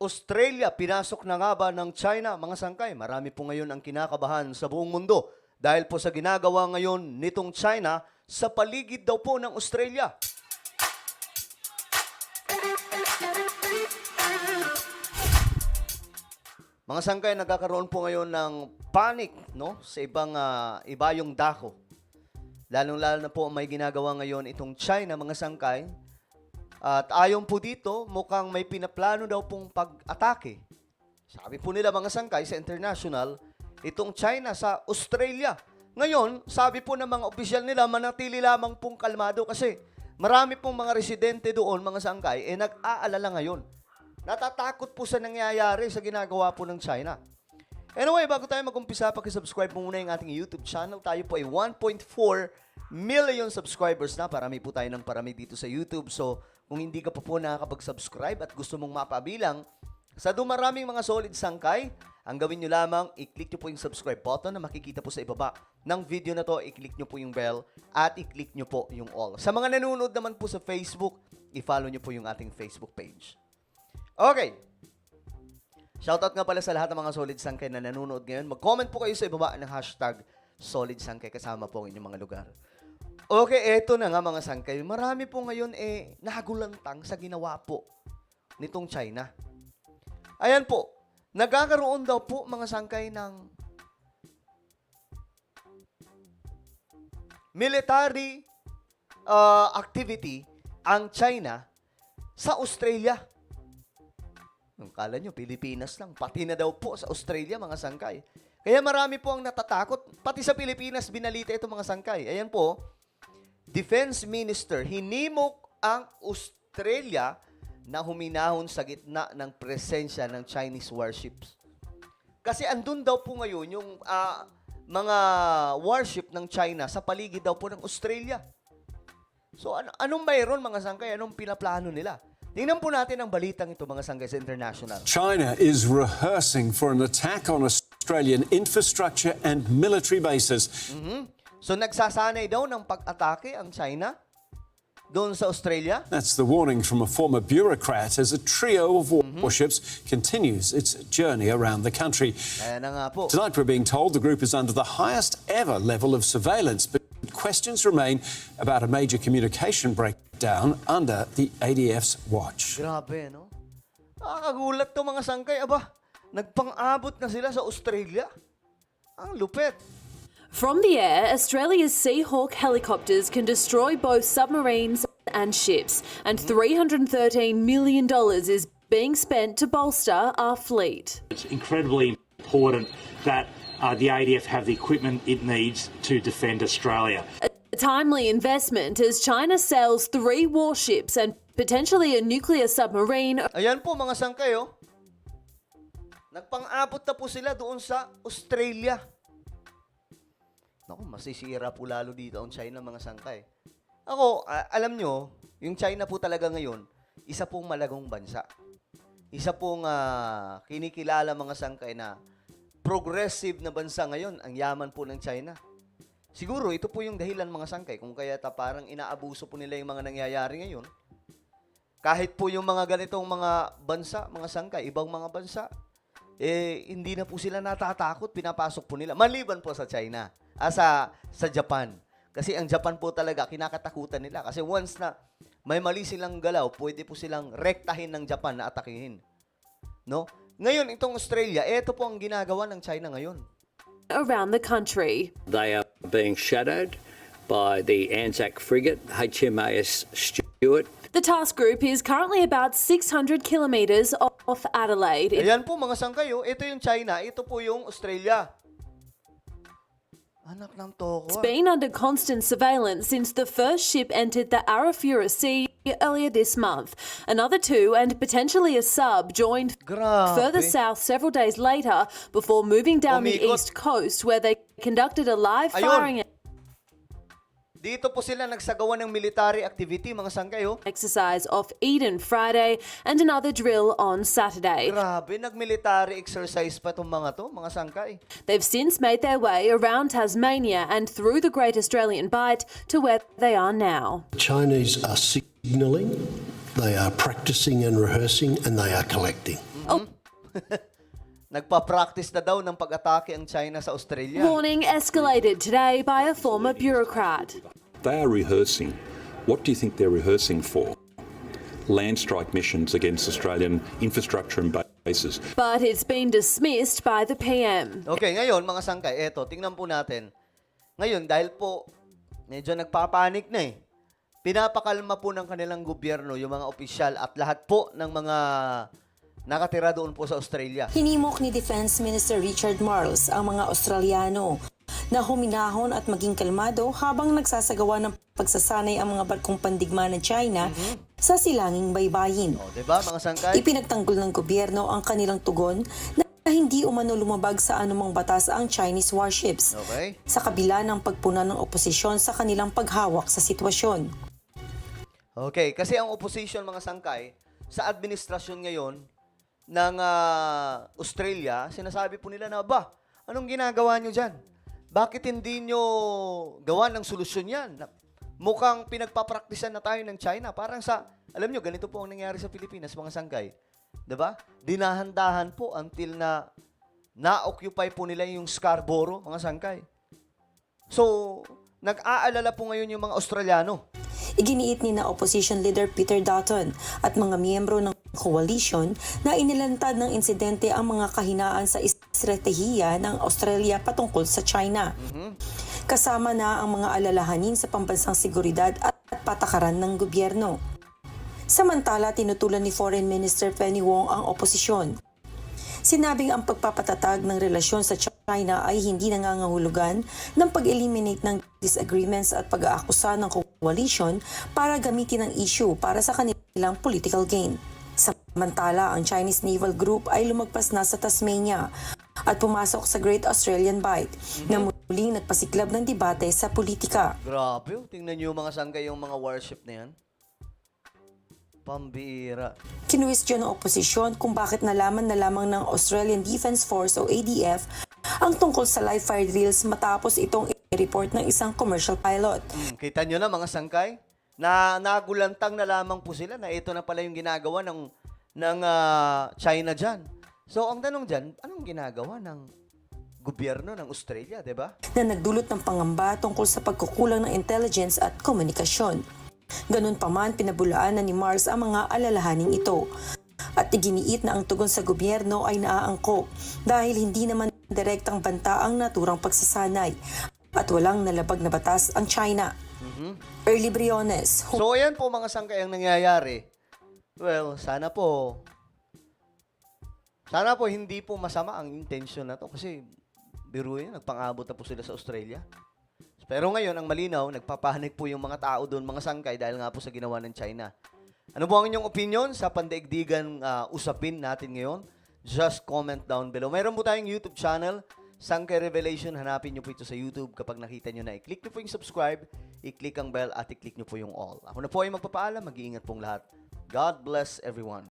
Australia, pinasok na nga ba ng China, mga sangkay? Marami po ngayon ang kinakabahan sa buong mundo dahil po sa ginagawa ngayon nitong China sa paligid daw po ng Australia. Mga sangkay, nagkakaroon po ngayon ng panic, no? Sa iba yung dako. Lalong-lalo na po may ginagawa ngayon itong China, mga sangkay. At ayon po dito, mukhang may pinaplano daw pong pag-atake. Sabi po nila, mga sangkay, sa international, itong China sa Australia. Ngayon, sabi po ng mga opisyal nila, manatili lamang pong kalmado kasi marami pong mga residente doon, mga sangkay, nag-aalala ngayon. Natatakot po sa nangyayari sa ginagawa po ng China. Anyway, bago tayo mag-umpisa, pakisubscribe mo muna yung ating YouTube channel. Tayo po ay 1.4 million subscribers na. Parami po tayo ng parami dito sa YouTube. So, kung hindi ka pa po nakakapag-subscribe at gusto mong mapabilang sa dumaraming mga solid sangkay, ang gawin nyo lamang, i-click nyo po yung subscribe button na makikita po sa ibaba ng video na to. I-click nyo po yung bell at i-click nyo po yung all. Sa mga nanonood naman po sa Facebook, i-follow nyo po yung ating Facebook page. Okay. Shoutout nga pala sa lahat ng mga solid sangkay na nanonood ngayon. Mag-comment po kayo sa ibaba ng hashtag solid sangkay kasama po ang inyong mga lugar. Okay, eto na nga mga sangkay. Marami po ngayon nagulantang sa ginawa po nitong China. Ayan po, nagkakaroon daw po mga sangkay ng military activity ang China sa Australia. Ang kala nyo, Pilipinas lang. Pati na daw po sa Australia, mga sangkay. Kaya marami po ang natatakot. Pati sa Pilipinas, binalita ito mga sangkay. Ayan po, Defense Minister, hinimok ang Australia na huminahon sa gitna ng presensya ng Chinese warships. Kasi andun daw po ngayon yung mga warship ng China sa paligid daw po ng Australia. So anong mayroon mga sangkay? Anong pinaplano nila? Tingnan po natin ang balitang ito mga sangkay sa international. China is rehearsing for an attack on Australian infrastructure and military bases. So nagsasanay daw ng pag-atake ang China doon sa Australia. That's the warning from a former bureaucrat as a trio of warships continues its journey around the country. Kaya na nga po. Tonight we're being told the group is under the highest ever level of surveillance, but questions remain about a major communication breakdown under the ADF's watch. Grabe, no? Nakakagulat to mga sangkay. Aba, nagpang-abot na sila sa Australia. Ang lupet. From the air, Australia's Seahawk helicopters can destroy both submarines and ships, and $313 million is being spent to bolster our fleet. It's incredibly important that the ADF have the equipment it needs to defend Australia. A timely investment as China sells 3 warships and potentially a nuclear submarine. Ayan po mga sangkay, oh. Nagpang-abot na po sila doon sa Australia. Naku, masisira po lalo dito ang China, mga sangkay. Ako, alam nyo, yung China po talaga ngayon, isa pong malagong bansa. Isa pong kinikilala mga sangkay na progressive na bansa ngayon, ang yaman po ng China. Siguro, ito po yung dahilan mga sangkay, kung kaya parang inaabuso po nila yung mga nangyayari ngayon. Kahit po yung mga ganitong mga bansa, mga sangkay, ibang mga bansa, hindi na po sila natatakot, pinapasok po nila. Maliban po sa China. Sa Japan. Kasi ang Japan po talaga, kinakatakutan nila. Kasi once na may mali silang galaw, pwede po silang rektahin ng Japan na atakihin. No? Ngayon, itong Australia, ito po ang ginagawa ng China ngayon. Around the country. They are being shadowed by the Anzac frigate, HMAS Stuart. The task group is currently about 600 kilometres off Adelaide. Ayan po mga sangkayo, ito yung China, ito po yung Australia. Anak ng toko. It's been under constant surveillance since the first ship entered the Arafura Sea earlier this month. Another 2 and potentially a sub joined further south several days later before moving down the east coast where they conducted a live firing Dito po sila nagsagawa ng military activity, mga sangkay, oh. exercise off Eden Friday and another drill on Saturday. Grabe, nag-military exercise pa itong mga to, mga sangkay. They've since made their way around Tasmania and through the Great Australian Bight to where they are now. Chinese are signalling They are practicing and rehearsing, and they are collecting. Nagpa-practice na daw ng pag-atake ang China sa Australia. Warning escalated today by a former bureaucrat. They are rehearsing. What do you think they're rehearsing for? Land strike missions against Australian infrastructure and bases. But it's been dismissed by the PM. Okay, ngayon mga sangkay, eto, tingnan po natin. Ngayon, dahil po, medyo nagpapanik na eh. Pinapakalma po ng kanilang gobyerno, yung mga opisyal at lahat po ng mga nakatira doon po sa Australia. Hinimok ni Defense Minister Richard Marles ang mga Australiano na huminahon at maging kalmado habang nagsasagawa ng pagsasanay ang mga barkong pandigma ng China sa silanging baybayin. O, diba mga sangkay? Ipinagtanggol ng gobyerno ang kanilang tugon na hindi umano lumabag sa anumang batas ang Chinese warships Okay. sa kabila ng pagpuna ng oposisyon sa kanilang paghawak sa sitwasyon. Okay, kasi ang opposition mga sangkay, sa administrasyon ngayon ng Australia, sinasabi po nila na, anong ginagawa nyo dyan? Bakit hindi nyo gawa ng solusyon yan? Mukhang pinagpapraktisan na tayo ng China. Parang alam nyo, ganito po ang nangyari sa Pilipinas, mga sangkay. Diba? Dinahandahan po until na na-occupy po nila yung Scarborough, mga sangkay. So, nag-aalala po ngayon yung mga Australiano. Iginiit ni na opposition leader Peter Dutton at mga miyembro ng coalition na inilantad ng insidente ang mga kahinaan sa estratehiya ng Australia patungkol sa China. Kasama na ang mga alalahanin sa pambansang seguridad at patakaran ng gobyerno. Samantala, tinutulan ni Foreign Minister Penny Wong ang oposisyon. Sinabing ang pagpapatatag ng relasyon sa China ay hindi nangangahulugan ng pag-eliminate ng disagreements at pag-aakusa ng coalition para gamitin ang issue para sa kanilang political gain. Samantala, ang Chinese Naval Group ay lumagpas na sa Tasmania at pumasok sa Great Australian Bight na muling nagpasiklab ng debate sa politika. Grabe, tingnan nyo mga sangkay yung mga warship na yan. Pambira. Kinuwestiyon ng oposisyon kung bakit nalaman na lamang ng Australian Defence Force o ADF ang tungkol sa live fire drills matapos itong i-report ng isang commercial pilot. Kita nyo na mga sangkay, na nagulantang na lamang po sila na ito na pala yung ginagawa ng China dyan. So, ang tanong dyan, anong ginagawa ng gobyerno ng Australia, di ba? Na nagdulot ng pangamba tungkol sa pagkukulang ng intelligence at komunikasyon. Ganun pa man, pinabulaan na ni Mars ang mga alalahaning ito. At iginiit na ang tugon sa gobyerno ay naaangkop dahil hindi naman direktang banta ang naturang pagsasanay at walang nalabag na batas ang China. Early Briones. So, ayan po mga sangkay ang nangyayari. Well, sana po hindi po masama ang intention na to kasi biro yan, nagpang-abot na po sila sa Australia. Pero ngayon, ang malinaw, nagpapanik po yung mga tao doon, mga sangkay, dahil nga po sa ginawa ng China. Ano po ang inyong opinion sa pandaigdigan usapin natin ngayon? Just comment down below. Mayroon po tayong YouTube channel, Sangkay Revelation. Hanapin nyo po ito sa YouTube. Kapag nakita nyo na, i-click nyo po yung subscribe, i-click ang bell, at i-click nyo po yung all. Ako na po ay magpapaalam. Mag-iingat pong lahat. God bless everyone.